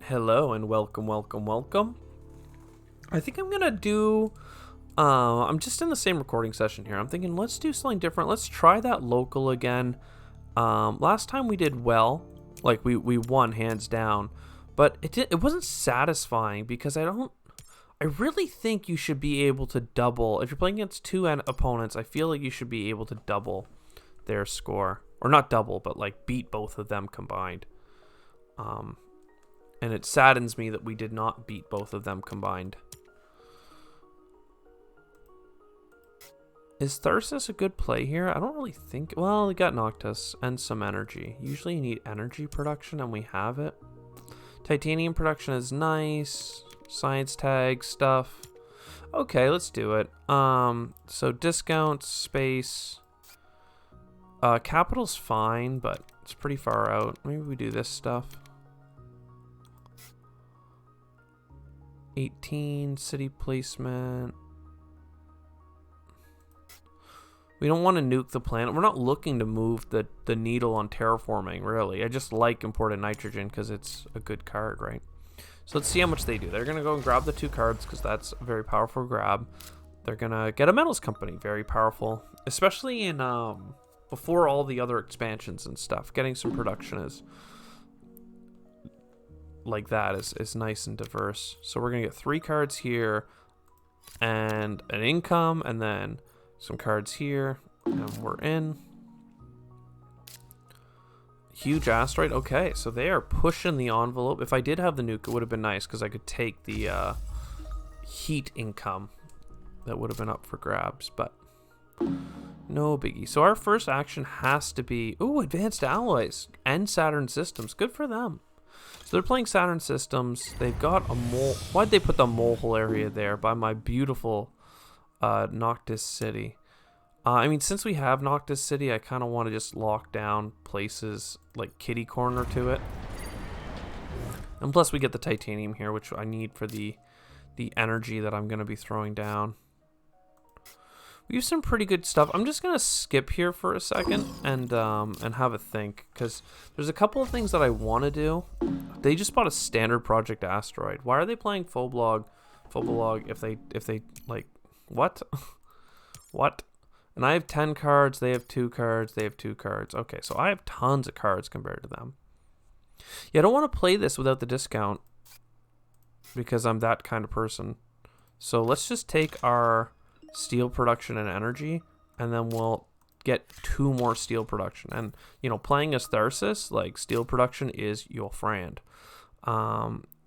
Hello and welcome, welcome, welcome. I think I'm gonna do. I'm just in the same recording session here. I'm thinking let's do something different. Let's try that local again. Last time we did well, like we won hands down, but it wasn't satisfying because I really think you should be able to double if you're playing against two opponents. I feel like you should be able to double their score, or not double, but like beat both of them combined. And it saddens me that we did not beat both of them combined. Is Thyrsus a good play here? I don't really think... Well, we got Noctis and some energy. Usually you need energy production, and we have it. Titanium production is nice. Science tag stuff. Okay, let's do it. So discounts, space. Capital's fine, but it's pretty far out. Maybe we do this stuff. 18 city placement. We don't want to nuke the planet. We're not looking to move the needle on terraforming, really. I just like imported nitrogen because it's a good card, right? So let's see how much they do. They're going to go and grab the 2 cards because that's a very powerful grab. They're going to get a metals company. Very powerful. Especially in before all the other expansions and stuff. Getting some production is... like that is nice and diverse. So we're gonna get 3 cards here and an income, and then some cards here, and we're in. Huge asteroid. Okay, so they are pushing the envelope. If I did have the nuke, it would have been nice because I could take the heat income that would have been up for grabs, but no biggie. So our first action has to be advanced alloys and Saturn systems. Good for them. So they're playing Saturn systems. They've got a mole. Why'd they put the molehole area there by my beautiful Noctis City? I mean, since we have Noctis City, I kind of want to just lock down places like kitty corner to it. And plus we get the titanium here, which I need for the energy that I'm going to be throwing down. We have some pretty good stuff. I'm just gonna skip here for a second and have a think, because there's a couple of things that I want to do. They just bought a standard project asteroid. Why are they playing Phobulog if they like what? What? And I have 10 cards. They have 2 cards. They have 2 cards. Okay, so I have tons of cards compared to them. Yeah, I don't want to play this without the discount because I'm that kind of person. So let's just take our steel production and energy, and then we'll get 2 more steel production. And you know, playing as Thyrsus, like, steel production is your friend.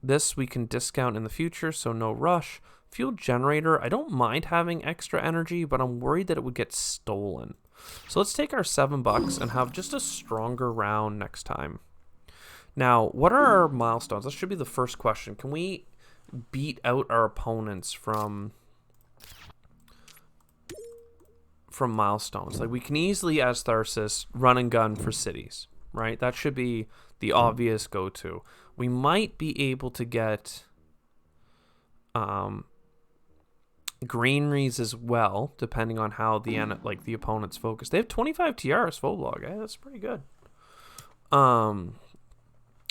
This we can discount in the future, so no rush. Fuel generator, I don't mind having extra energy, but I'm worried that it would get stolen. So let's take our $7 and have just a stronger round next time. Now, what are our milestones? That should be the first question. Can we beat out our opponents from milestones? Like, we can easily, as Thyrsus, run and gun for cities, right? That should be the obvious go-to. We might be able to get greeneries as well, depending on how the opponent's focus. They have 25 TRs Phobulog. That's pretty good.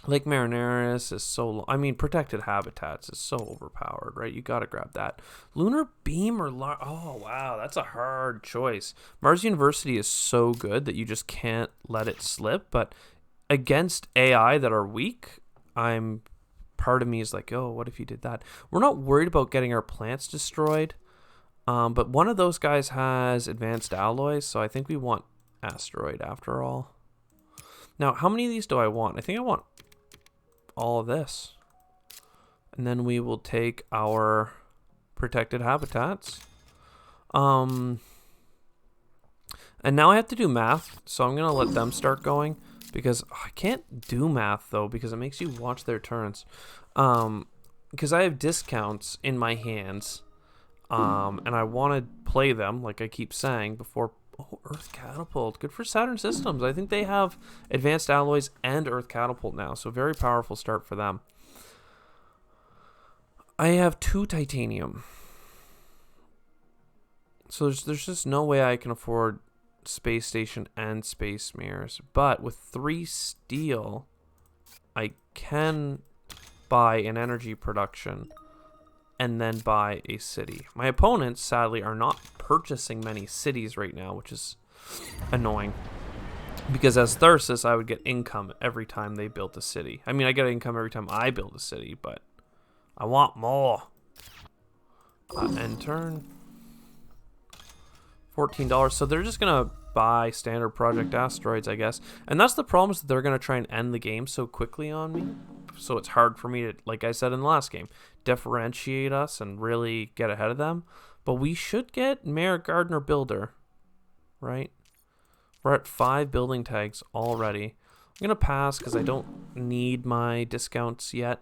Lake Marineris is so... Protected Habitats is so overpowered, right? You gotta grab that. Lunar Beam or... oh, wow, that's a hard choice. Mars University is so good that you just can't let it slip, but against AI that are weak, part of me is like, oh, what if you did that? We're not worried about getting our plants destroyed, but one of those guys has advanced alloys, so I think we want asteroid after all. Now, how many of these do I want? I think I want all of this. And then we will take our protected habitats. And now I have to do math, so I'm going to let them start going, because I can't do math, though, because it makes you watch their turns. Because I have discounts in my hands, and I want to play them, like I keep saying, before... Oh, Earth Catapult. Good for Saturn Systems. I think they have advanced alloys and Earth Catapult now, so very powerful start for them. I have 2 titanium. So there's just no way I can afford Space Station and Space Mirrors. But with 3 steel, I can buy an energy production, and then buy a city. My opponents, sadly, are not purchasing many cities right now, which is annoying. Because as Tharsis, I would get income every time they built a city. I mean, I get income every time I build a city, but I want more. End turn. $14. So they're just going to buy standard project asteroids, I guess. And that's the problem, is that they're going to try and end the game so quickly on me. So it's hard for me to, like I said in the last game, differentiate us and really get ahead of them. But we should get Mayor, Gardener, Builder, right? We're at 5 building tags already. I'm going to pass because I don't need my discounts yet.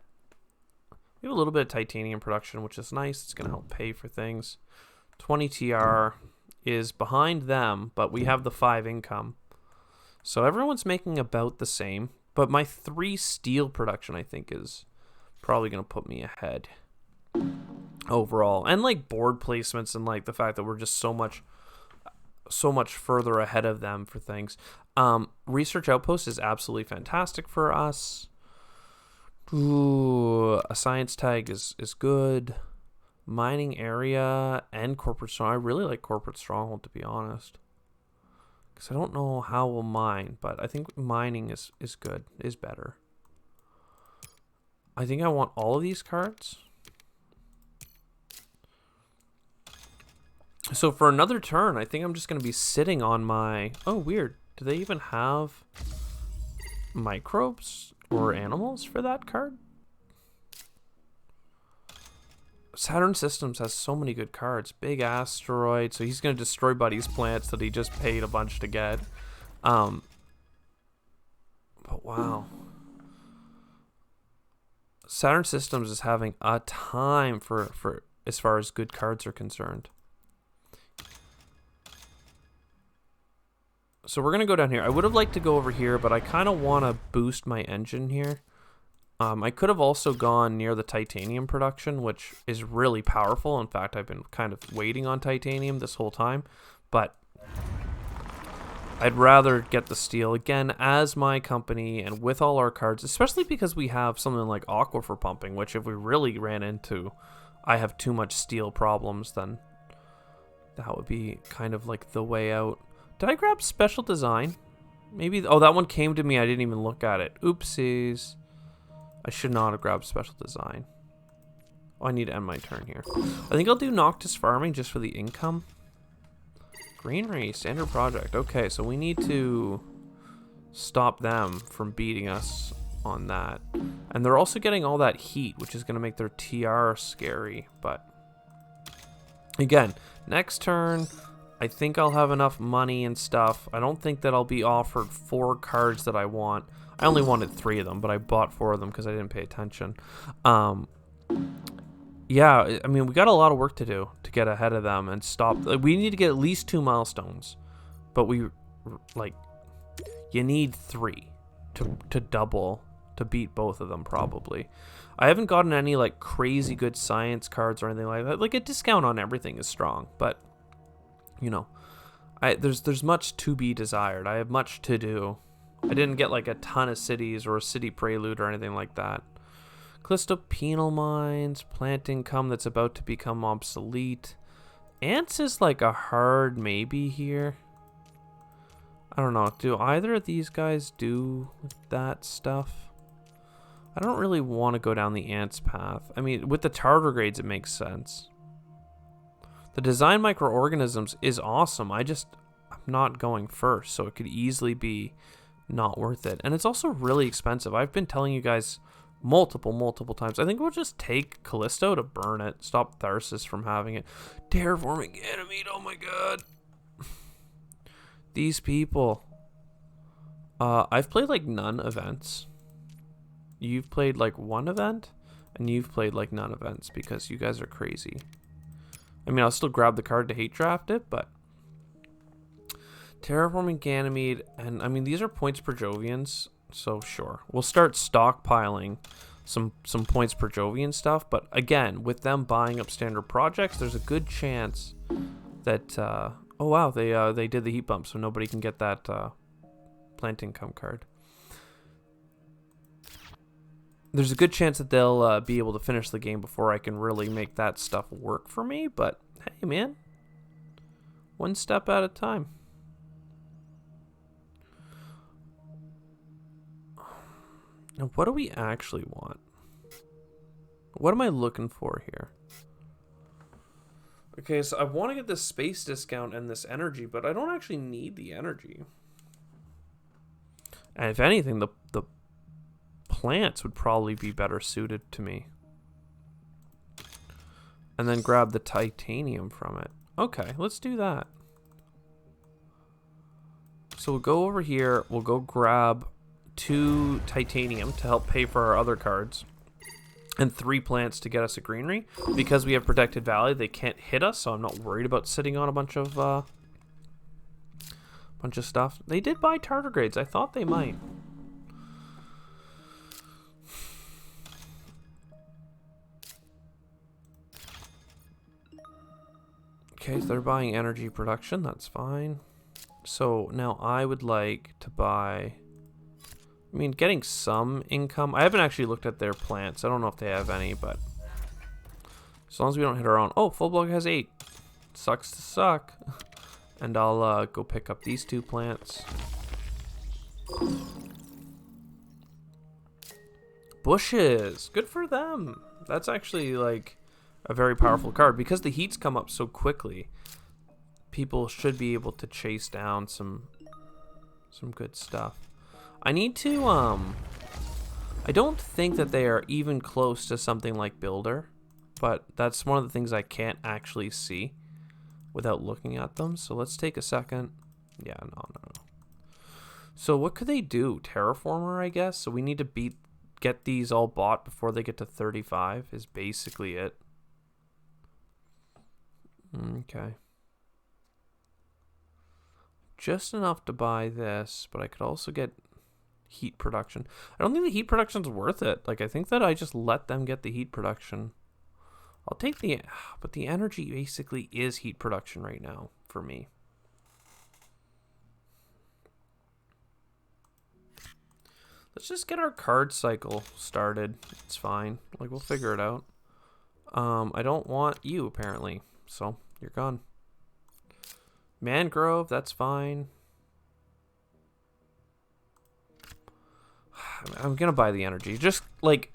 We have a little bit of titanium production, which is nice. It's going to help pay for things. 20 TR is behind them, but we have the 5 income. So everyone's making about the same. But my 3 steel production, I think, is probably going to put me ahead overall. And like board placements and like the fact that we're just so much further ahead of them for things. Research Outpost is absolutely fantastic for us. Ooh, a science tag is good. Mining area and corporate stronghold. I really like corporate stronghold, to be honest, because I don't know how we'll mine, but I think mining is good, is better. I think I want all of these cards. So for another turn, I think I'm just going to be sitting on my... Oh, weird. Do they even have microbes or animals for that card? Saturn Systems has so many good cards. Big asteroid. So he's going to destroy Buddy's plants that he just paid a bunch to get. But wow. Saturn Systems is having a time for as far as good cards are concerned. So we're going to go down here. I would have liked to go over here, but I kind of want to boost my engine here. I could have also gone near the titanium production, which is really powerful. In fact, I've been kind of waiting on titanium this whole time, but I'd rather get the steel again as my company and with all our cards, especially because we have something like aquifer pumping, which if we really ran into, I have too much steel problems, then that would be kind of like the way out. Did I grab special design? Maybe. Oh, that one came to me. I didn't even look at it. Oopsies. I should not have grabbed special design. Oh, I need to end my turn here. I think I'll do Noctis farming just for the income. Greenery, standard project. Okay, so we need to stop them from beating us on that. And they're also getting all that heat, which is going to make their TR scary. But again, next turn... I think I'll have enough money and stuff. I don't think that I'll be offered 4 cards that I want. I only wanted 3 of them, but I bought 4 of them because I didn't pay attention. Yeah, I mean, we got a lot of work to do to get ahead of them and stop. Like, we need to get at least 2 milestones, but we, like, you need 3 to double, to beat both of them probably. I haven't gotten any, like, crazy good science cards or anything like that. Like, a discount on everything is strong, but... You know, there's much to be desired. I have much to do. I didn't get like a ton of cities or a city prelude or anything like that. Callisto penal mines, plant income that's about to become obsolete. Ants is like a hard maybe here. I don't know. Do either of these guys do that stuff? I don't really want to go down the ants path. I mean, with the tardigrades, it makes sense. The design microorganisms is awesome. I'm not going first, so it could easily be not worth it. And it's also really expensive. I've been telling you guys multiple times. I think we'll just take Callisto to burn it. Stop Tharsis from having it. Terraforming Ganymede, oh my god. These people. I've played like none events. You've played like 1 event, and you've played like none events because you guys are crazy. I mean, I'll still grab the card to hate draft it, but... Terraforming Ganymede, and I mean, these are points per Jovians, so sure. We'll start stockpiling some points per Jovian stuff, but again, with them buying up standard projects, there's a good chance that... oh wow, they did the heat bump, so nobody can get that plant income card. there's a good chance that they'll be able to finish the game before I can really make that stuff work for me. But hey, man, one step at a time. Now, what do we actually want? What am I looking for here? Okay, so I want to get this space discount and this energy, but I don't actually need the energy. And if anything, the plants would probably be better suited to me. And then grab the titanium from it. Okay, let's do that. So we'll go over here. We'll go grab 2 titanium to help pay for our other cards. And 3 plants to get us a greenery. Because we have Protected Valley, they can't hit us, so I'm not worried about sitting on a bunch of stuff. They did buy tardigrades. I thought they might. Okay, so they're buying energy production. That's fine. So now I would like to buy... I mean, getting some income. I haven't actually looked at their plants. I don't know if they have any, but... as long as we don't hit our own... oh, Full Block has 8. Sucks to suck. And I'll go pick up these 2 plants. Bushes! Good for them! That's actually, like... a very powerful card. Because the heats come up so quickly, people should be able to chase down some good stuff. I need to, I don't think that they are even close to something like Builder, but that's one of the things I can't actually see without looking at them. So let's take a second. Yeah, no. So what could they do? Terraformer, I guess? So we need to get these all bought before they get to 35 is basically it. Okay. Just enough to buy this, but I could also get heat production. I don't think the heat production's worth it. Like, I think that I just let them get the heat production. I'll take but the energy basically is heat production right now for me. Let's just get our card cycle started. It's fine. Like, we'll figure it out. I don't want you, apparently. So, you're gone. Mangrove, that's fine. I'm gonna buy the energy. Just, like,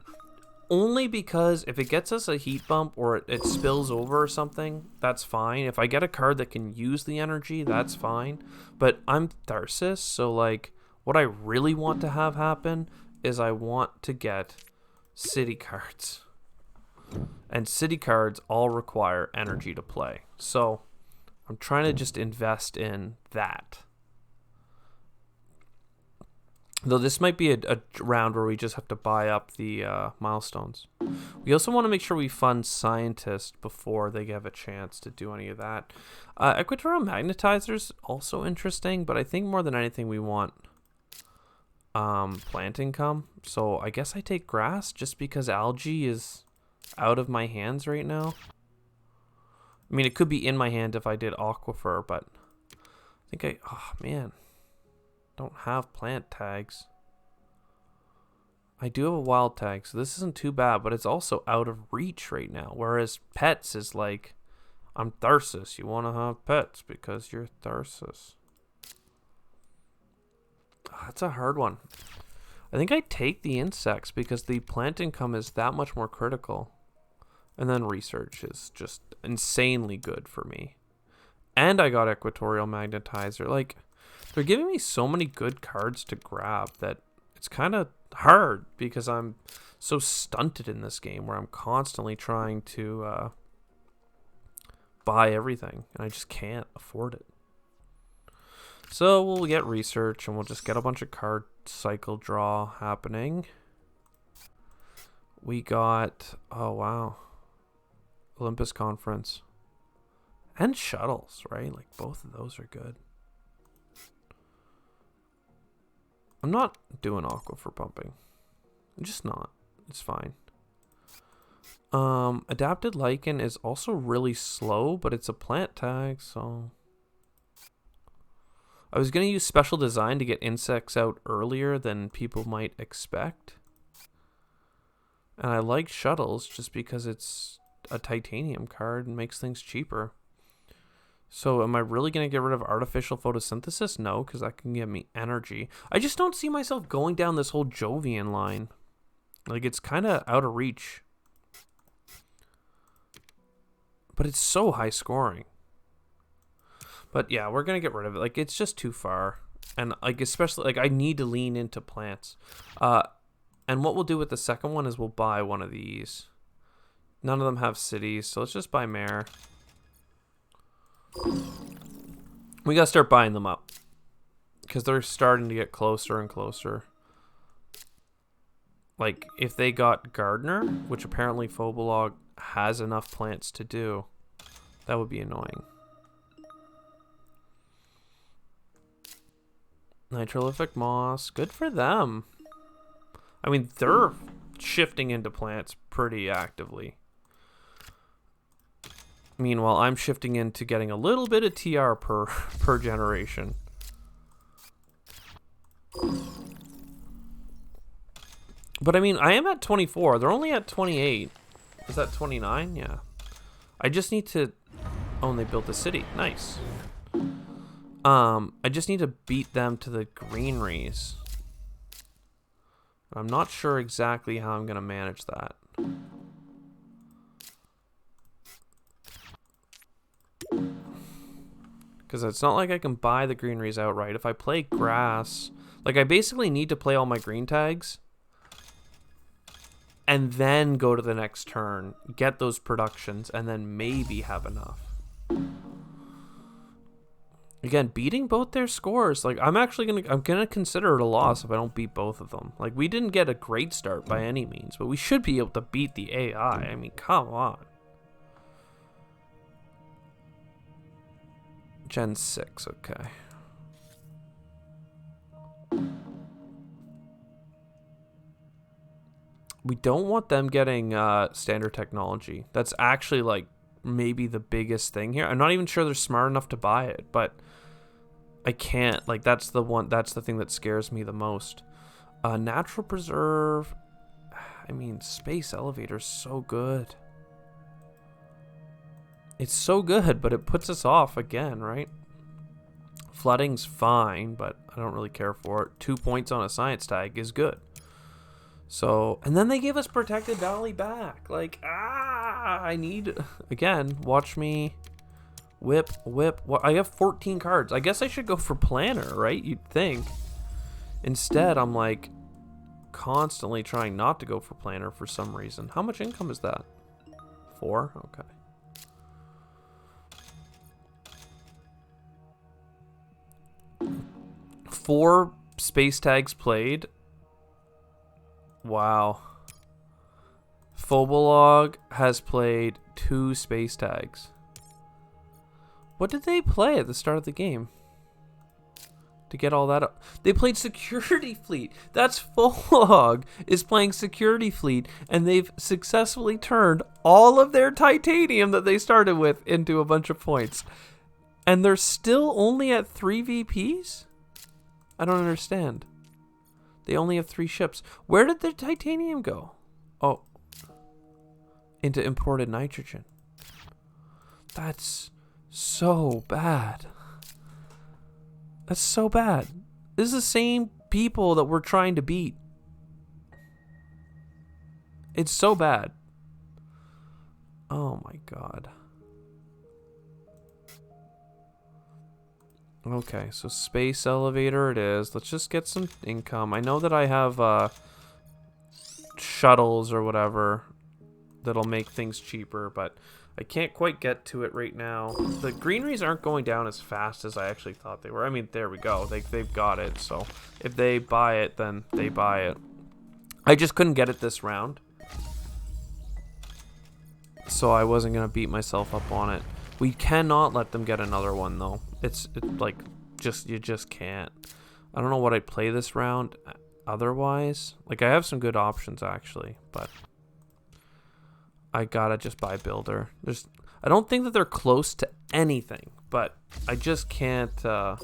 only because if it gets us a heat bump or it spills over or something, that's fine. If I get a card that can use the energy, that's fine. But I'm Tharsis, so, like, what I really want to have happen is I want to get city cards. And city cards all require energy to play. So I'm trying to just invest in that. Though this might be a round where we just have to buy up the milestones. We also want to make sure we fund scientists before they have a chance to do any of that. Equatorial magnetizers also interesting, but I think more than anything we want plant income. So I guess I take grass just because algae is out of my hands right now. I mean, it could be in my hand if I did aquifer, but I think oh man, don't have plant tags. I do have a wild tag, so this isn't too bad, but it's also out of reach right now. Whereas pets is like, I'm Tharsis. You want to have pets because you're Tharsis. That's a hard one. I think I take the insects because the plant income is that much more critical. And then research is just insanely good for me. And I got Equatorial Magnetizer. Like, they're giving me so many good cards to grab that it's kind of hard because I'm so stunted in this game where I'm constantly trying to buy everything. And I just can't afford it. So we'll get research and we'll just get a bunch of card cycle draw happening. We got, oh wow, Olympus Conference and shuttles, right? Like both of those are good. I'm not doing aquifer pumping. I'm just not. It's fine. Adapted lichen is also really slow, but it's a plant tag, so I was going to use special design to get insects out earlier than people might expect. And I like shuttles just because it's a titanium card and makes things cheaper. So am I really going to get rid of artificial photosynthesis? No, because that can give me energy. I just don't see myself going down this whole Jovian line. Like, it's kind of out of reach. But it's so high scoring. But yeah, we're going to get rid of it. Like, it's just too far. And, like, especially, like, I need to lean into plants. And what we'll do with the second one is we'll buy one of these. None of them have cities, so let's just buy Mare. We gotta start buying them up. Because they're starting to get closer and closer. Like, if they got Gardener, which apparently Phobolog has enough plants to do, that would be annoying. Nitrolithic Moss, good for them. I mean, they're shifting into plants pretty actively. Meanwhile, I'm shifting into getting a little bit of TR per generation. But I mean, I am at 24. They're only at 28. Is that 29? Yeah. I just need to... Oh, and they built a city. Nice. I just need to beat them to the greeneries. I'm not sure exactly how I'm going to manage that. Because it's not like I can buy the greeneries outright. If I play grass... Like, I basically need to play all my green tags. And then go to the next turn. Get those productions. And then maybe have enough. Again, beating both their scores. Like, I'm gonna consider it a loss if I don't beat both of them. Like, we didn't get a great start by any means. But we should be able to beat the AI. I mean, come on. Gen 6, okay. We don't want them getting standard technology. That's actually, like, maybe the biggest thing here. I'm not even sure they're smart enough to buy it, but I can't. Like, that's the thing that scares me the most. Natural Preserve. I mean, Space Elevator's so good. It's so good, but it puts us off again, right? Flooding's fine, but I don't really care for it. 2 points on a science tag is good. So, and then they give us Protected Valley back. Like, I need... Again, watch me whip. I have 14 cards. I guess I should go for Planner, right? You'd think. Instead, I'm, like, constantly trying not to go for Planner for some reason. How much income is that? 4? Okay. Four space tags played. Wow. Phobolog has played 2 space tags. What did they play at the start of the game? To get all that up. They played Security Fleet. That's Phobolog is playing Security Fleet, and they've successfully turned all of their titanium that they started with into a bunch of points. And they're still only at 3 VPs? I don't understand. They only have 3 ships. Where did the titanium go? Oh. Into imported nitrogen. That's so bad. That's so bad. This is the same people that we're trying to beat. It's so bad. Oh my god. Okay, so Space Elevator it is. Let's just get some income. I know that I have shuttles or whatever that'll make things cheaper, but I can't quite get to it right now. The greeneries aren't going down as fast as I actually thought they were. I mean, there we go. They've got it, so if they buy it, then they buy it. I just couldn't get it this round, so I wasn't going to beat myself up on it. We cannot let them get another one, though. It's like, you just can't. I don't know what I'd play this round otherwise. Like, I have some good options, actually, but I gotta just buy Builder. I don't think that they're close to anything, but I just can't, I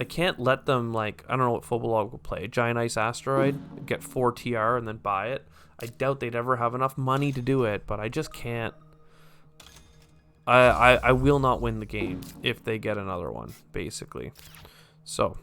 can't let them, like, I don't know what Phobolog will play. Giant Ice Asteroid, get 4 TR and then buy it. I doubt they'd ever have enough money to do it, but I just can't. I will not win the game if they get another one, basically. So,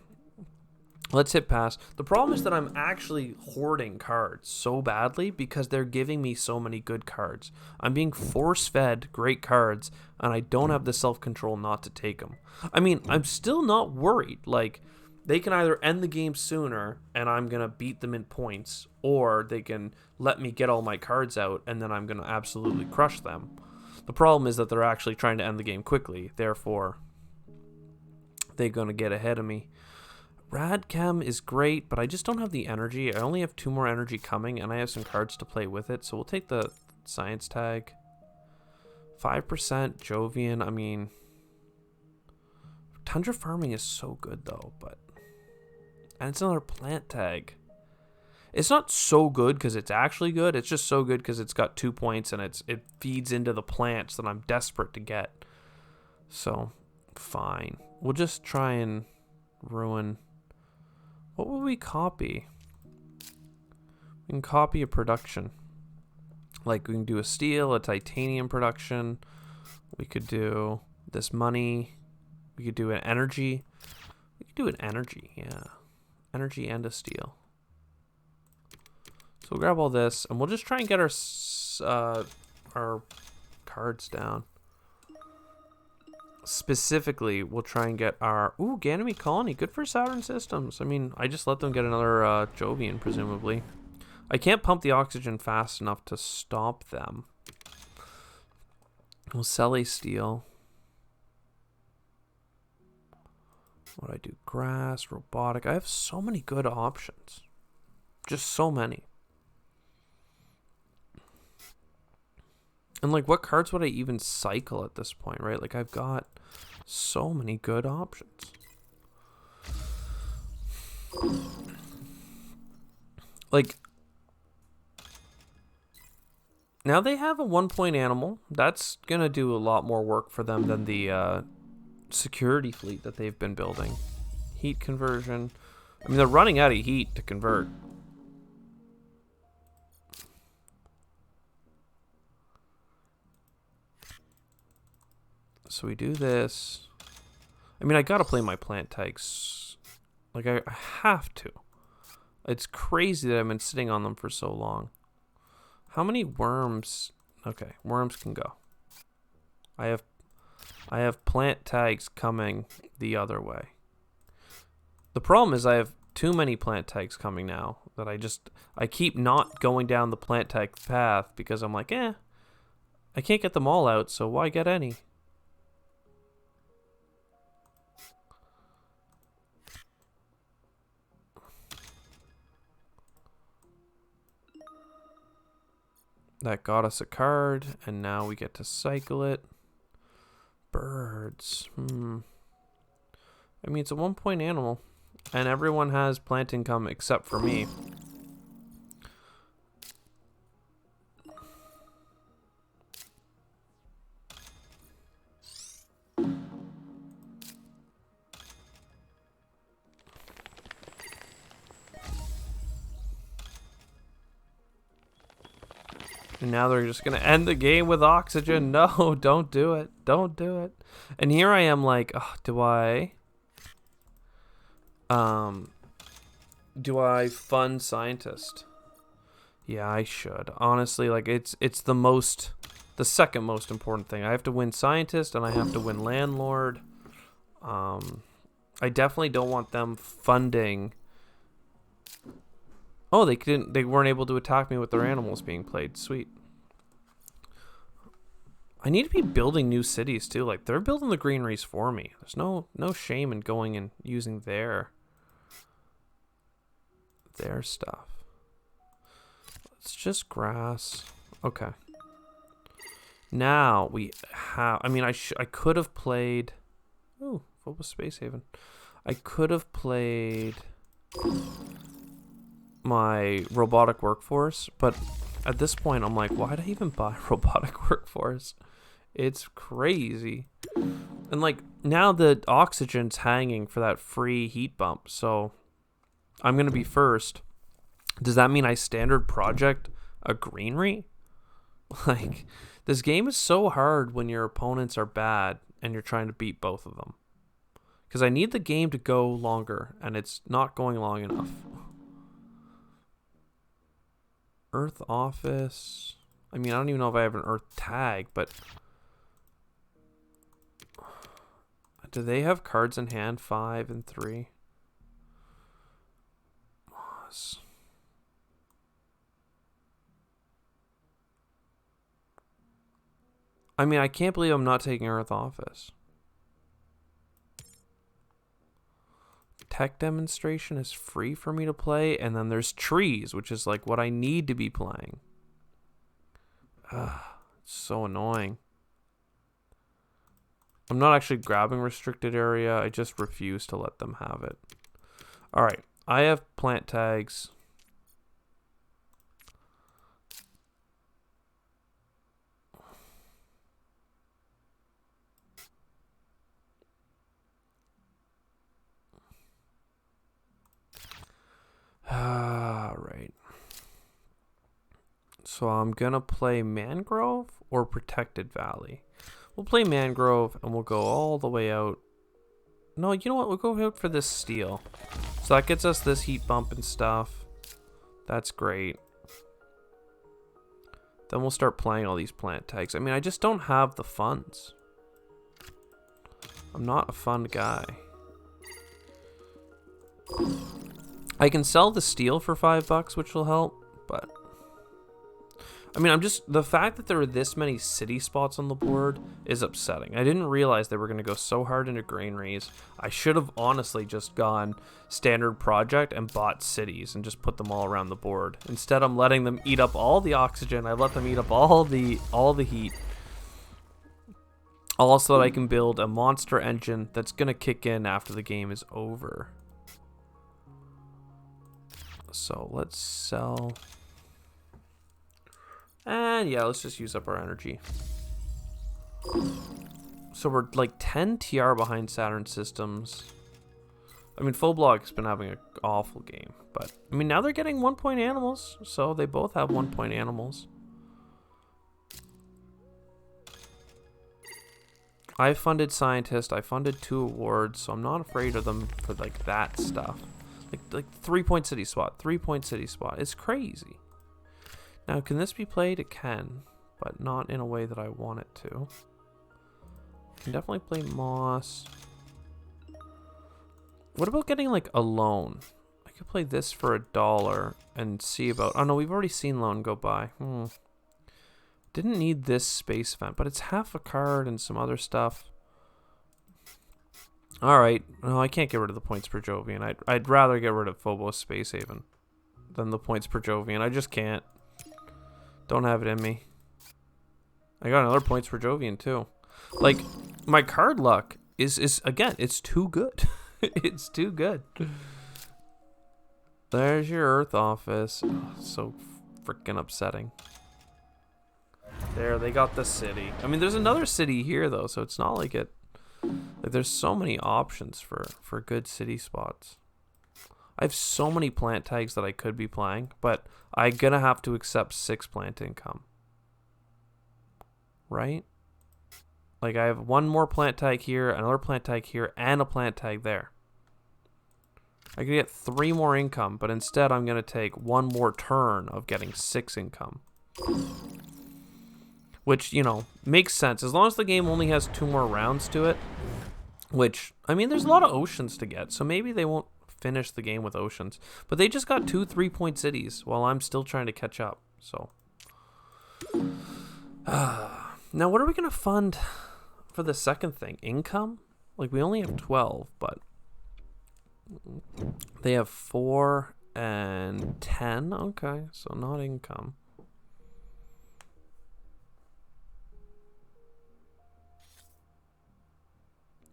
let's hit pass. The problem is that I'm actually hoarding cards so badly because they're giving me so many good cards. I'm being force-fed great cards, and I don't have the self-control not to take them. I mean, I'm still not worried. Like, they can either end the game sooner, and I'm going to beat them in points, or they can let me get all my cards out, and then I'm going to absolutely crush them. The problem is that they're actually trying to end the game quickly. Therefore, they're going to get ahead of me. Radchem is great, but I just don't have the energy. I only have 2 more energy coming, and I have some cards to play with it. So we'll take the science tag. 5% Jovian. I mean, Tundra Farming is so good, though. And it's another plant tag. It's not so good because it's actually good. It's just so good because it's got 2 points, and it feeds into the plants that I'm desperate to get. So, fine. We'll just try and ruin... What will we copy? We can copy a production. Like, we can do a steel, a titanium production. We could do this money. We could do an energy. We could do an energy, yeah. Energy and a steel. So we'll grab all this, and we'll just try and get our cards down. Specifically, we'll try and get our... Ooh, Ganymede Colony. Good for Saturn systems. I mean, I just let them get another Jovian, presumably. I can't pump the oxygen fast enough to stop them. We'll sell a steel. What do I do? Grass, robotic. I have so many good options. Just so many. And, like, what cards would I even cycle at this point, right? Like, I've got so many good options. Like, now they have a 1-point animal. That's going to do a lot more work for them than the security fleet that they've been building. Heat conversion. I mean, they're running out of heat to convert. So we do this. I mean, I gotta play my plant tags. Like, I have to. It's crazy that I've been sitting on them for so long. How many worms? Okay, worms can go. I have plant tags coming the other way. The problem is I have too many plant tags coming now that I keep not going down the plant tag path because I'm like, I can't get them all out, so why get any? That got us a card, and now we get to cycle it. Birds. I mean, it's a 1-point animal, and everyone has plant income except for me. And now they're just going to end the game with oxygen. No, don't do it. Don't do it. And here I am like, do I fund scientist? Yeah, I should. Honestly, like it's the second most important thing. I have to win scientist and I have to win landlord. I definitely don't want them funding. Oh, they weren't able to attack me with their animals being played. Sweet. I need to be building new cities too. Like, they're building the greeneries for me. There's no shame in going and using their stuff. It's just grass. Okay. Now we have, I mean, I could have played, ooh, what was Space Haven? I could have played my robotic workforce, but at this point I'm like, why did I even buy robotic workforce? It's crazy. And like, now the oxygen's hanging for that free heat bump, so I'm gonna be first. Does that mean I standard project a greenery? Like, this game is so hard when your opponents are bad and you're trying to beat both of them. Because I need the game to go longer, and it's not going long enough. Earth office. I mean, I don't even know if I have an Earth tag, but... Do they have cards in hand? 5 and 3? Moss. I mean, I can't believe I'm not taking Earth office. Tech demonstration is free for me to play, and then there's trees, which is like what I need to be playing. Ugh, it's so annoying. I'm not actually grabbing restricted area. I just refuse to let them have it. All right, I have plant tags. Right. So I'm gonna play Mangrove or Protected Valley. We'll play Mangrove and we'll go all the way out. No, you know what? We'll go out for this steel. So that gets us this heat bump and stuff. That's great. Then we'll start playing all these plant tags. I mean, I just don't have the funds. I'm not a fun guy. I can sell the steel for $5, which will help, but... I mean, the fact that there are this many city spots on the board is upsetting. I didn't realize they were going to go so hard into granaries. I should have honestly just gone standard project and bought cities and just put them all around the board. Instead, I'm letting them eat up all the oxygen. I let them eat up all the heat. All so that I can build a monster engine that's going to kick in after the game is over. So let's sell... And yeah, let's just use up our energy. So we're like 10 TR behind Saturn Systems. I mean, Full Block's been having an awful game. But, I mean, now they're getting 1-point animals. So they both have 1-point animals. I funded Scientist. I funded 2 awards. So I'm not afraid of them for like that stuff. Like 3-point city spot. 3-point city spot. It's crazy. Now, can this be played? It can, but not in a way that I want it to. Can definitely play Moss. What about getting like a loan? I could play this for $1 and see about... Oh no, we've already seen loan go by. Didn't need this space event, but it's half a card and some other stuff. Alright, no, I can't get rid of the points per Jovian. I'd rather get rid of Phobos Space Haven than the points per Jovian. I just can't. Don't have it in me. I got another points for Jovian too. Like, my card luck is again, it's too good. It's too good. There's your Earth office. Oh, so freaking upsetting. There, they got the city. I mean, there's another city here though, so it's not like it. Like, there's so many options for good city spots. I have so many plant tags that I could be playing, but I'm gonna have to accept 6 plant income. Right? Like, I have 1 more plant tag here, another plant tag here, and a plant tag there. I could get 3 more income, but instead I'm gonna take 1 more turn of getting 6 income. Which, you know, makes sense. As long as the game only has 2 more rounds to it. Which, I mean, there's a lot of oceans to get, so maybe they won't finish the game with oceans, but they just got 2 3-point cities while I'm still trying to catch up. So now what are we gonna fund for the second thing? Income? Like, we only have 12, but they have 4 and 10. Okay, so not income.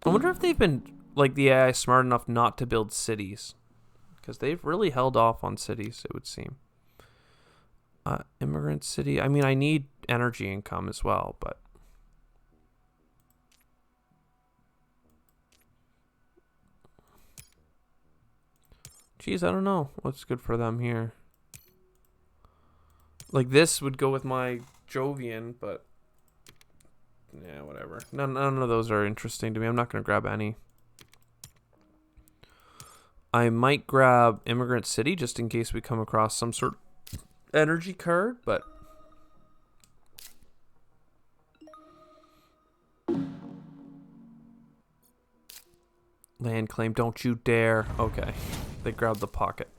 I wonder if they've been, like, the AI smart enough not to build cities. Because they've really held off on cities, it would seem. Immigrant city. I mean, I need energy income as well, but... Geez, I don't know what's good for them here. Like, this would go with my Jovian, but yeah, whatever. None of those are interesting to me. I'm not going to grab any. I might grab Immigrant City just in case we come across some sort of energy card, but land claim, don't you dare. Okay, they grabbed the pocket.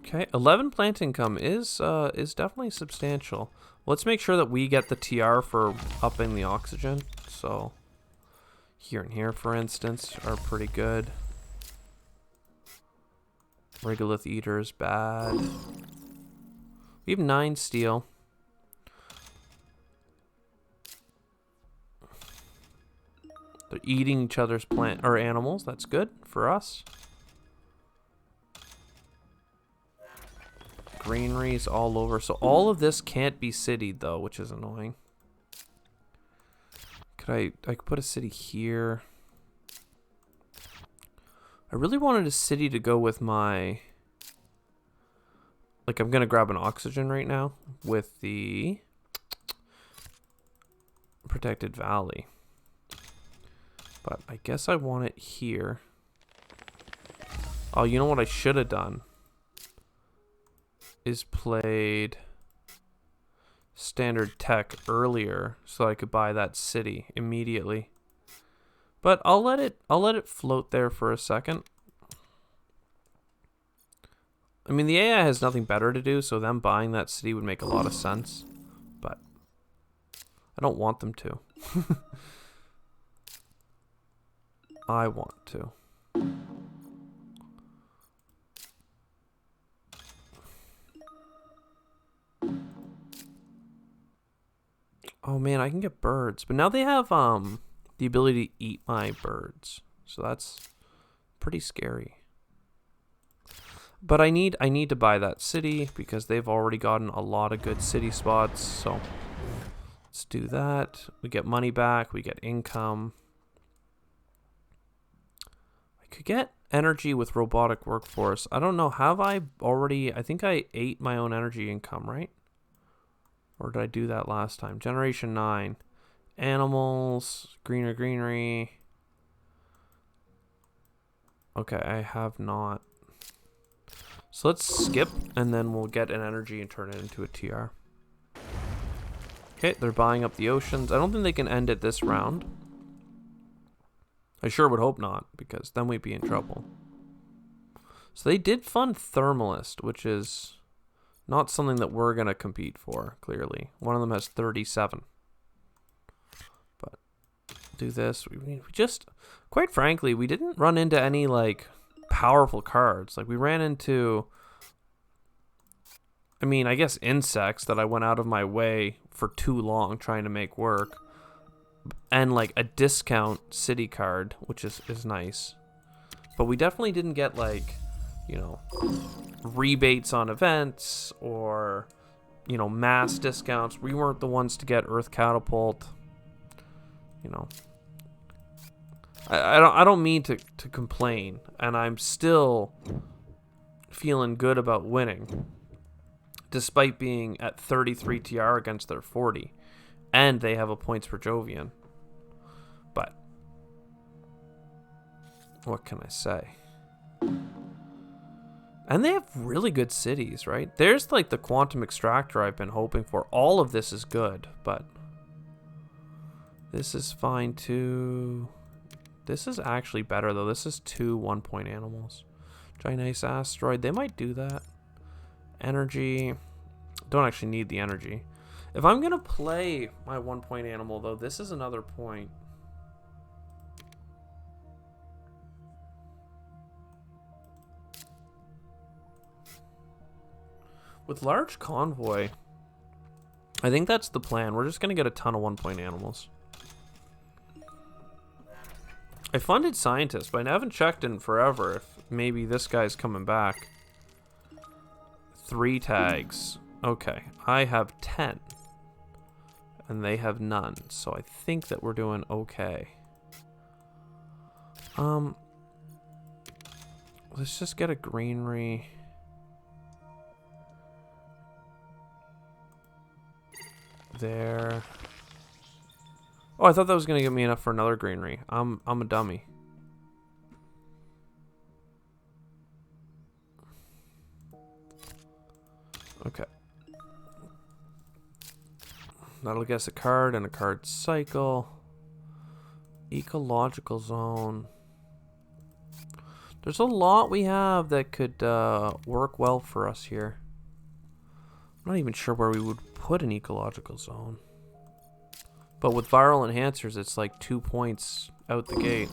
Okay, 11 plant income is definitely substantial. Let's make sure that we get the TR for upping the oxygen. So here and here, for instance, are pretty good. Regolith Eater is bad. We have 9 steel. They're eating each other's plant or animals. That's good for us. Greeneries all over. So all of this can't be citied though, which is annoying. I could put a city here. I really wanted a city to go with my... Like, I'm going to grab an oxygen right now with the Protected Valley. But I guess I want it here. Oh, you know what I should have done? Is played standard tech earlier so I could buy that city immediately. But I'll let it float there for a second. I mean, the AI has nothing better to do, so them buying that city would make a lot of sense. But I don't want them to. I want to. Oh man, I can get birds. But now they have the ability to eat my birds. So that's pretty scary. But I need to buy that city because they've already gotten a lot of good city spots. So let's do that. We get money back, we get income. I could get energy with robotic workforce. I don't know, have I already... I think I ate my own energy income, right? Or did I do that last time? Generation 9. Animals. Greenery. Okay, I have not. So let's skip, and then we'll get an energy and turn it into a TR. Okay, they're buying up the oceans. I don't think they can end it this round. I sure would hope not, because then we'd be in trouble. So they did fund Thermalist, which is... not something that we're going to compete for, clearly. One of them has 37. But do this. We just, quite frankly, we didn't run into any, like, powerful cards. Like, we ran into, I mean, I guess insects that I went out of my way for too long trying to make work. And, like, a discount city card, which is nice. But we definitely didn't get, like, you know... rebates on events or, you know, mass discounts. We weren't the ones to get Earth Catapult. You know, I don't mean to complain, and I'm still feeling good about winning, despite being at 33 TR against their 40, and they have a points for Jovian. But what can I say? And they have really good cities, right? There's like the Quantum Extractor I've been hoping for. All of this is good, but this is fine too. This is actually better though. This is 2 1-point animals. Giant Ice Asteroid. They might do that. Energy. Don't actually need the energy. If I'm going to play my 1-point animal though, this is another point. With Large Convoy, I think that's the plan. We're just going to get a ton of 1-point animals. I funded Scientist, but I haven't checked in forever if maybe this guy's coming back. 3 tags. Okay, I have 10. And they have none, so I think that we're doing okay. Let's just get a greenery. There. Oh, I thought that was gonna give me enough for another greenery. I'm a dummy. Okay. That'll get us a card and a card cycle. Ecological zone. There's a lot we have that could work well for us here. I'm not even sure where we would put an ecological zone. But with viral enhancers, it's like 2 points out the gate.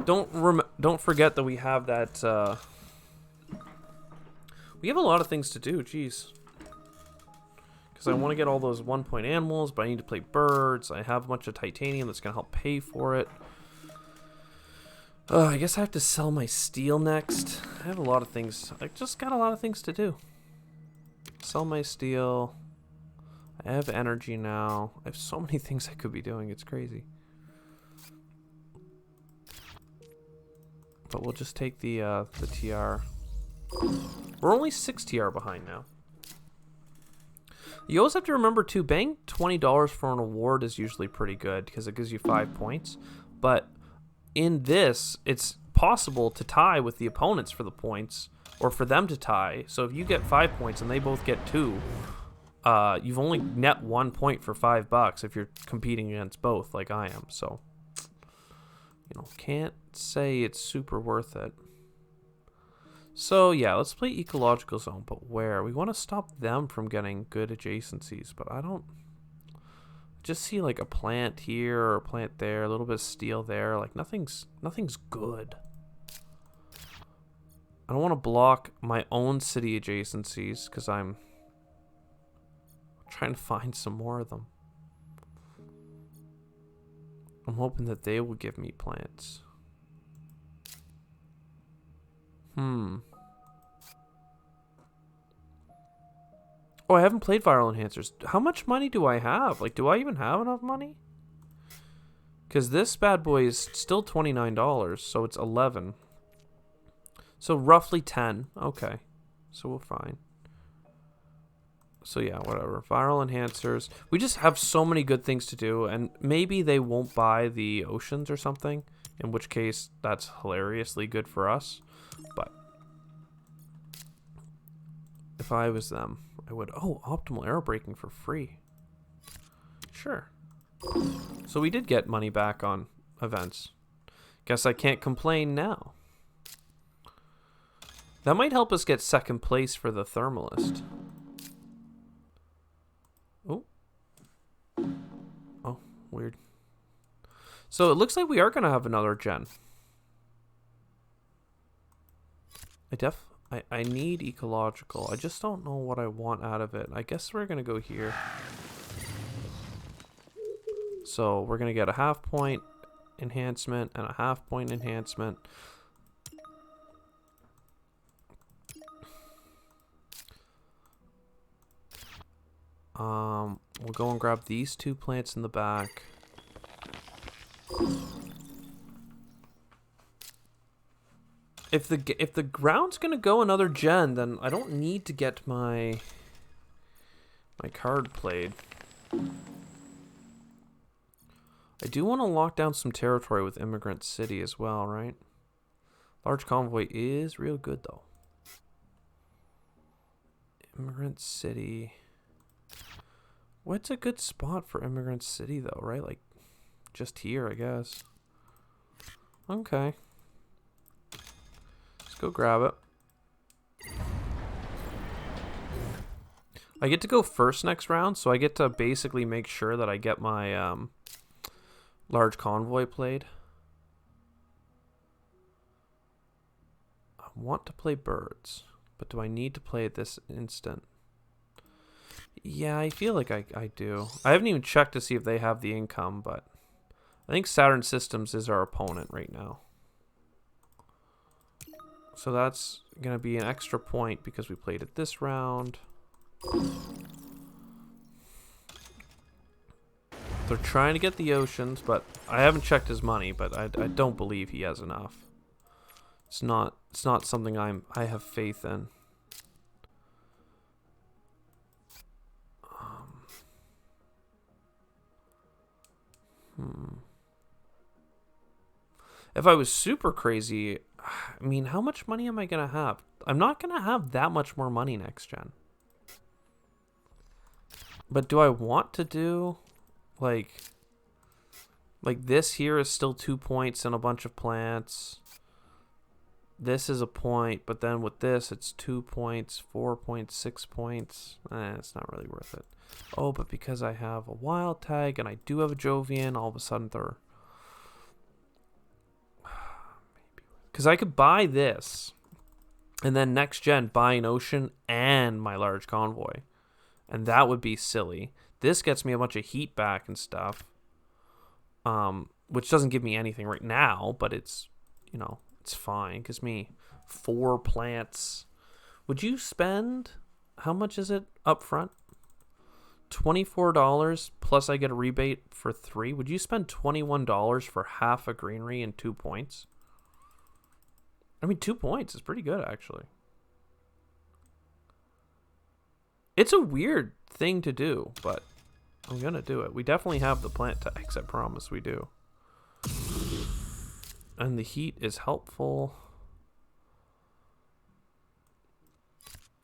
Don't forget that we have that. We have a lot of things to do. Jeez. Because I want to get all those 1-point animals, but I need to play birds. I have a bunch of titanium that's gonna help pay for it. I guess I have to sell my steel next. I have a lot of things. I just got a lot of things to do. Sell my steel. I have energy now. I have so many things I could be doing. It's crazy. But we'll just take the TR. We're only 6 TR behind now. You always have to remember too, paying $20 for an award is usually pretty good because it gives you 5 points. But in this, it's possible to tie with the opponents for the points, or for them to tie. So if you get 5 points and they both get 2, you've only net 1 point for $5 if you're competing against both, like I am. So, you know, can't say it's super worth it. So yeah, let's play ecological zone, but where? We want to stop them from getting good adjacencies, but I don't just see like a plant here or a plant there, a little bit of steel there. Like nothing's good. I don't want to block my own city adjacencies because I'm trying to find some more of them. I'm hoping that they will give me plants. Oh, I haven't played viral enhancers. How much money do I have? Like, do I even have enough money? Because this bad boy is still $29, so it's 11. So roughly 10. Okay, so we're fine. So yeah, whatever. Viral enhancers. We just have so many good things to do, and maybe they won't buy the oceans or something, in which case that's hilariously good for us. But if I was them, I would... Oh, optimal arrow braking for free. Sure. So we did get money back on events. Guess I can't complain now. That might help us get second place for the Thermalist. Oh. Oh, weird. So it looks like we are going to have another gen. I need ecological. I just don't know what I want out of it. I guess we're going to go here. So we're going to get a half-point enhancement and a half-point enhancement. We'll go and grab these 2 plants in the back. If the ground's gonna go another gen, then I don't need to get my card played. I do want to lock down some territory with Immigrant City as well, right? Large convoy is real good though. Immigrant City. What's a good spot for Immigrant City though, right? Like just here, I guess. Okay. Go grab it. I get to go first next round, so I get to basically make sure that I get my large convoy played. I want to play birds, but do I need to play at this instant? Yeah, I feel like I do. I haven't even checked to see if they have the income, but I think Saturn Systems is our opponent right now. So that's going to be an extra point because we played it this round. They're trying to get the oceans, but I haven't checked his money, but I don't believe he has enough. It's not It's not something I have faith in. If I was super crazy, I mean, how much money am I going to have? I'm not going to have that much more money next gen. But do I want to do, like this here is still 2 points and a bunch of plants. This is a point, but then with this, it's 2 points, 4 points, 6 points. It's not really worth it. Oh, but because I have a wild tag and I do have a Jovian, all of a sudden they're... Because I could buy this, and then next gen buy an Ocean and my large convoy. And that would be silly. This gets me a bunch of heat back and stuff. Which doesn't give me anything right now, but it's, you know, it's fine. It gives me 4 plants. Would you spend, how much is it up front? $24 plus I get a rebate for 3. Would you spend $21 for half a greenery and 2 points? I mean, 2 points is pretty good, actually. It's a weird thing to do, but I'm going to do it. We definitely have the plant tags, I promise we do. And the heat is helpful.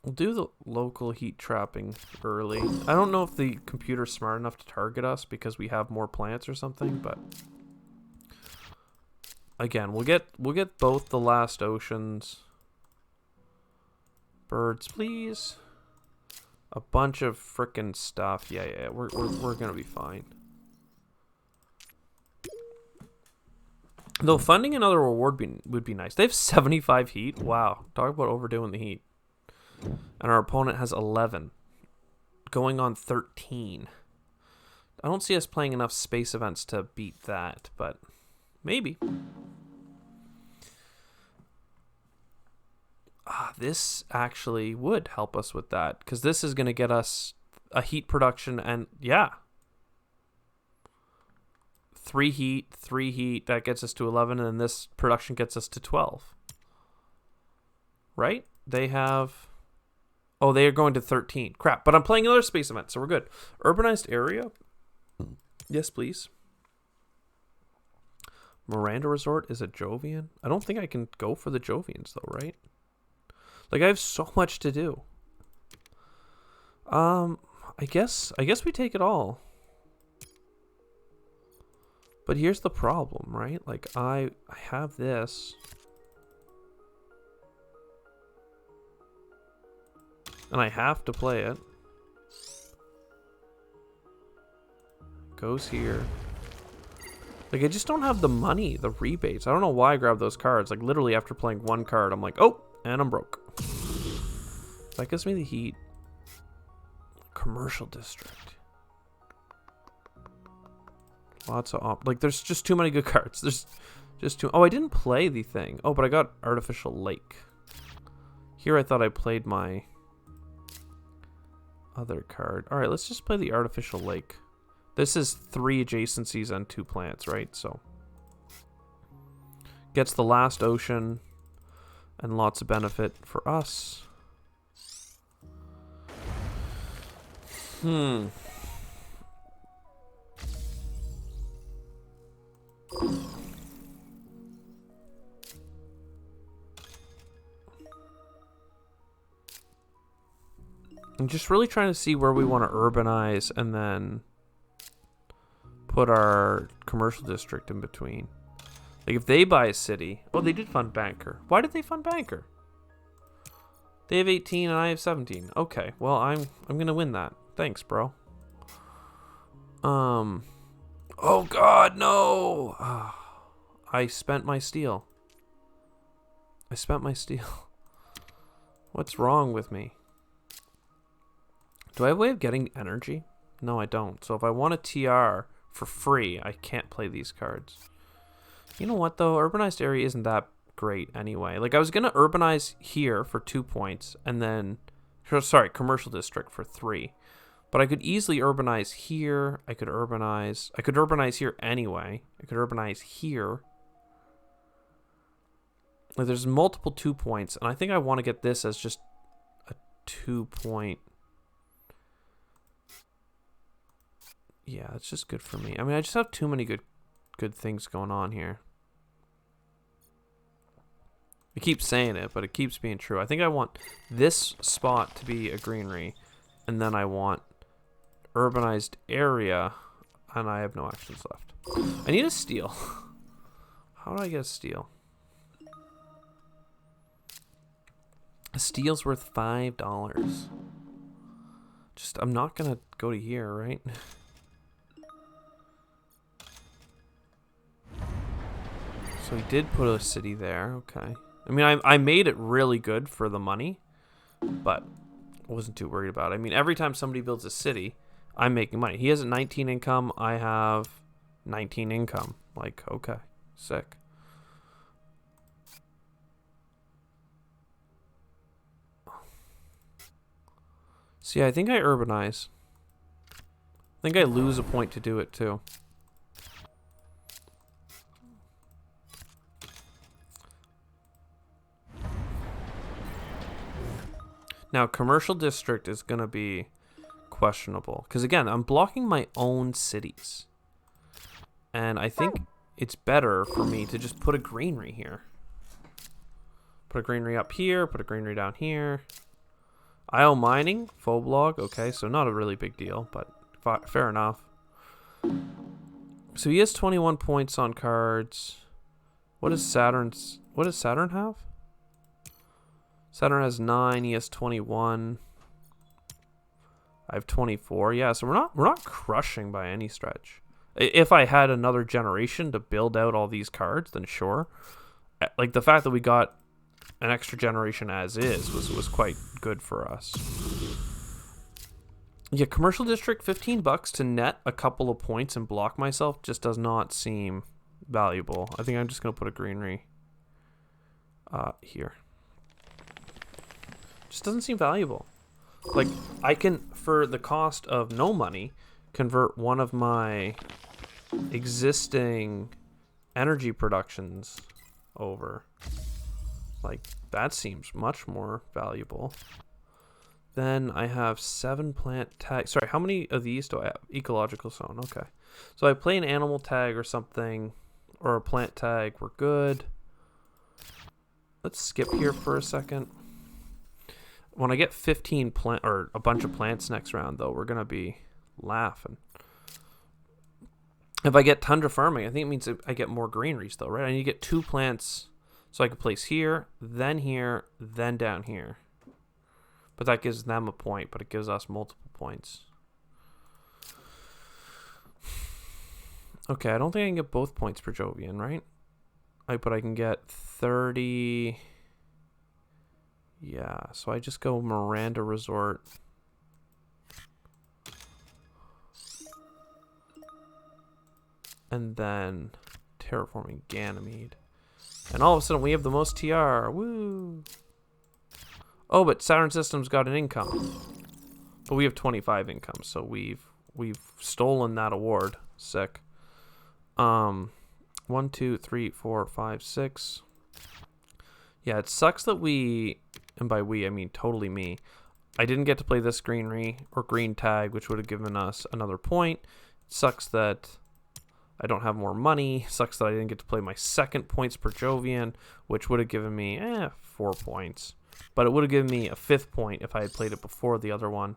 We'll do the local heat trapping early. I don't know if the computer's smart enough to target us because we have more plants or something, but... Again, we'll get both the last oceans. Birds, please. A bunch of frickin' stuff. Yeah. We're gonna be fine. Though funding another reward would be nice. They have 75 heat. Wow, talk about overdoing the heat. And our opponent has 11, going on 13. I don't see us playing enough space events to beat that, but maybe. This actually would help us with that, because this is going to get us a heat production, and yeah. 3 heat, that gets us to 11, and then this production gets us to 12. Right? They have... Oh, they are going to 13. Crap, but I'm playing another space event, so we're good. Urbanized area? Yes, please. Miranda Resort is a Jovian? I don't think I can go for the Jovians, though, right? Like, I have so much to do. I guess we take it all. But here's the problem, right? Like, I have this. And I have to play it. Goes here. Like, I just don't have the money, the rebates. I don't know why I grabbed those cards. Like, literally after playing one card, I'm like, oh, and I'm broke. That gives me the heat. Commercial district. Lots of like, there's just too many good cards. There's just too... Oh, I didn't play the thing. Oh, but I got Artificial Lake. Here I thought I played my other card. All right, let's just play the Artificial Lake. This is 3 adjacencies and 2 plants, right? So gets the last ocean and lots of benefit for us. I'm just really trying to see where we want to urbanize and then put our commercial district in between. Like, if they buy a city... Oh, they did fund Banker. Why did they fund Banker? They have 18 and I have 17. Okay, well, I'm gonna win that. Thanks, bro. Oh, God, no! I spent my steel. What's wrong with me? Do I have a way of getting energy? No, I don't. So if I want a TR for free, I can't play these cards. You know what, though? Urbanized area isn't that great anyway. Like, I was going to urbanize here for 2 points, and then... Sorry, commercial district for 3. But I could easily urbanize here. I could urbanize here anyway. I could urbanize here. Like, there's multiple 2 points, and I think I want to get this as just a 2 point. Yeah, it's just good for me. I mean, I just have too many good things going on here. I keep saying it, but it keeps being true. I think I want this spot to be a greenery, and then I want urbanized area, and I have no actions left. I need a steel. How do I get a steel? A steel's worth $5. Just, I'm not gonna go to here, right? So he did put a city there, okay. I mean, I made it really good for the money, but I wasn't too worried about it. I mean, every time somebody builds a city, I'm making money. He has a 19 income, I have 19 income. Like, okay, sick. See, I think I urbanize. I think I lose a point to do it too. Now, commercial district is going to be questionable. Because, again, I'm blocking my own cities. And I think it's better for me to just put a greenery here. Put a greenery up here. Put a greenery down here. IO mining. Foblog. Okay, so not a really big deal, but fair enough. So he has 21 points on cards. What does Saturn have? Saturn has 9, he has 21. I have 24. Yeah, so we're not crushing by any stretch. If I had another generation to build out all these cards, then sure. Like, the fact that we got an extra generation as is was quite good for us. Yeah, commercial district, $15 to net a couple of points and block myself just does not seem valuable. I think I'm just gonna put a greenery here. Just doesn't seem valuable. Like, I can, for the cost of no money, convert one of my existing energy productions over. Like, that seems much more valuable. Then I have 7 plant tags. Sorry, how many of these do I have? Ecological zone, okay. So I play an animal tag or something, or a plant tag, we're good. Let's skip here for a second. When I get 15 plant or a bunch of plants next round, though, we're gonna be laughing. If I get tundra farming, I think it means I get more greeneries, though, right? I need to get 2 plants, so I can place here, then down here. But that gives them a point, but it gives us multiple points. Okay, I don't think I can get both points per Jovian, right? But I can get 30. Yeah, so I just go Miranda Resort. And then Terraforming Ganymede. And all of a sudden we have the most TR. Woo! Oh, but Saturn System's got an income. But we have 25 income, so we've stolen that award. Sick. 1, 2, 3, 4, 5, 6. Yeah, it sucks that we, and by we I mean totally me, I didn't get to play this greenery or green tag, which would have given us another point. It sucks that I don't have more money. It sucks that I didn't get to play my second points per Jovian, which would have given me 4 points. But it would have given me a 5th point if I had played it before the other one.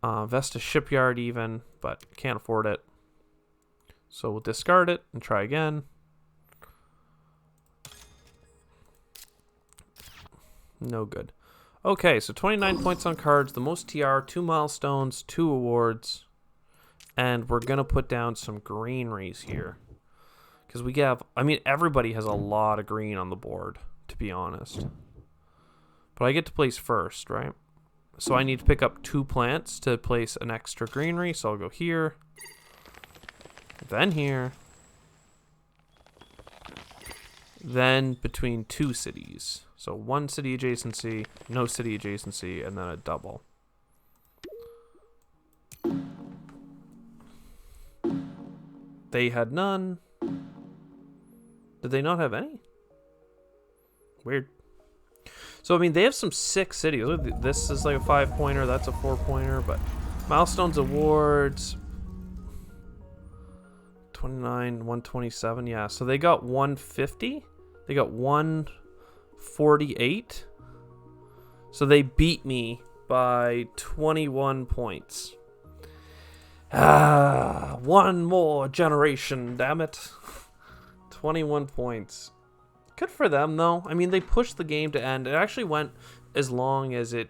Vesta Shipyard even, but can't afford it. So we'll discard it and try again. No good. Okay, so 29 points on cards, the most TR, 2 milestones, 2 awards. And we're going to put down some greeneries here. Because we have, I mean, everybody has a lot of green on the board, to be honest. But I get to place first, right? So I need to pick up 2 plants to place an extra greenery. So I'll go here. Then here. Then between 2 cities. So 1 city adjacency, no city adjacency, and then a double. They had none. Did they not have any? Weird. So, I mean, they have some sick cities. This is like a 5-pointer. That's a 4-pointer. But milestones, awards, 29, 127. Yeah, so they got 150. They got 148. So they beat me by 21 points. One more generation, damn it. 21 points. Good for them, though. I mean, they pushed the game to end. It actually went as long as it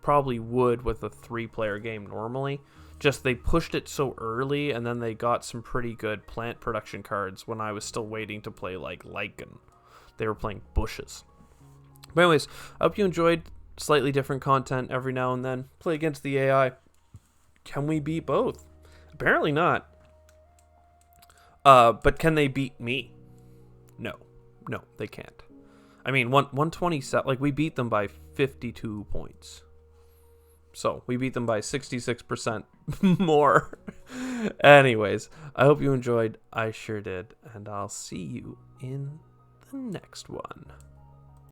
probably would with a 3-player game normally. Just they pushed it so early, and then they got some pretty good plant production cards when I was still waiting to play, like, Lichen. They were playing bushes. But anyways, I hope you enjoyed slightly different content every now and then. Play against the AI. Can we beat both? Apparently not. But can they beat me? No. No, they can't. I mean, 127, like, we beat them by 52 points. So, we beat them by 66% more. Anyways, I hope you enjoyed. I sure did. And I'll see you in the next one.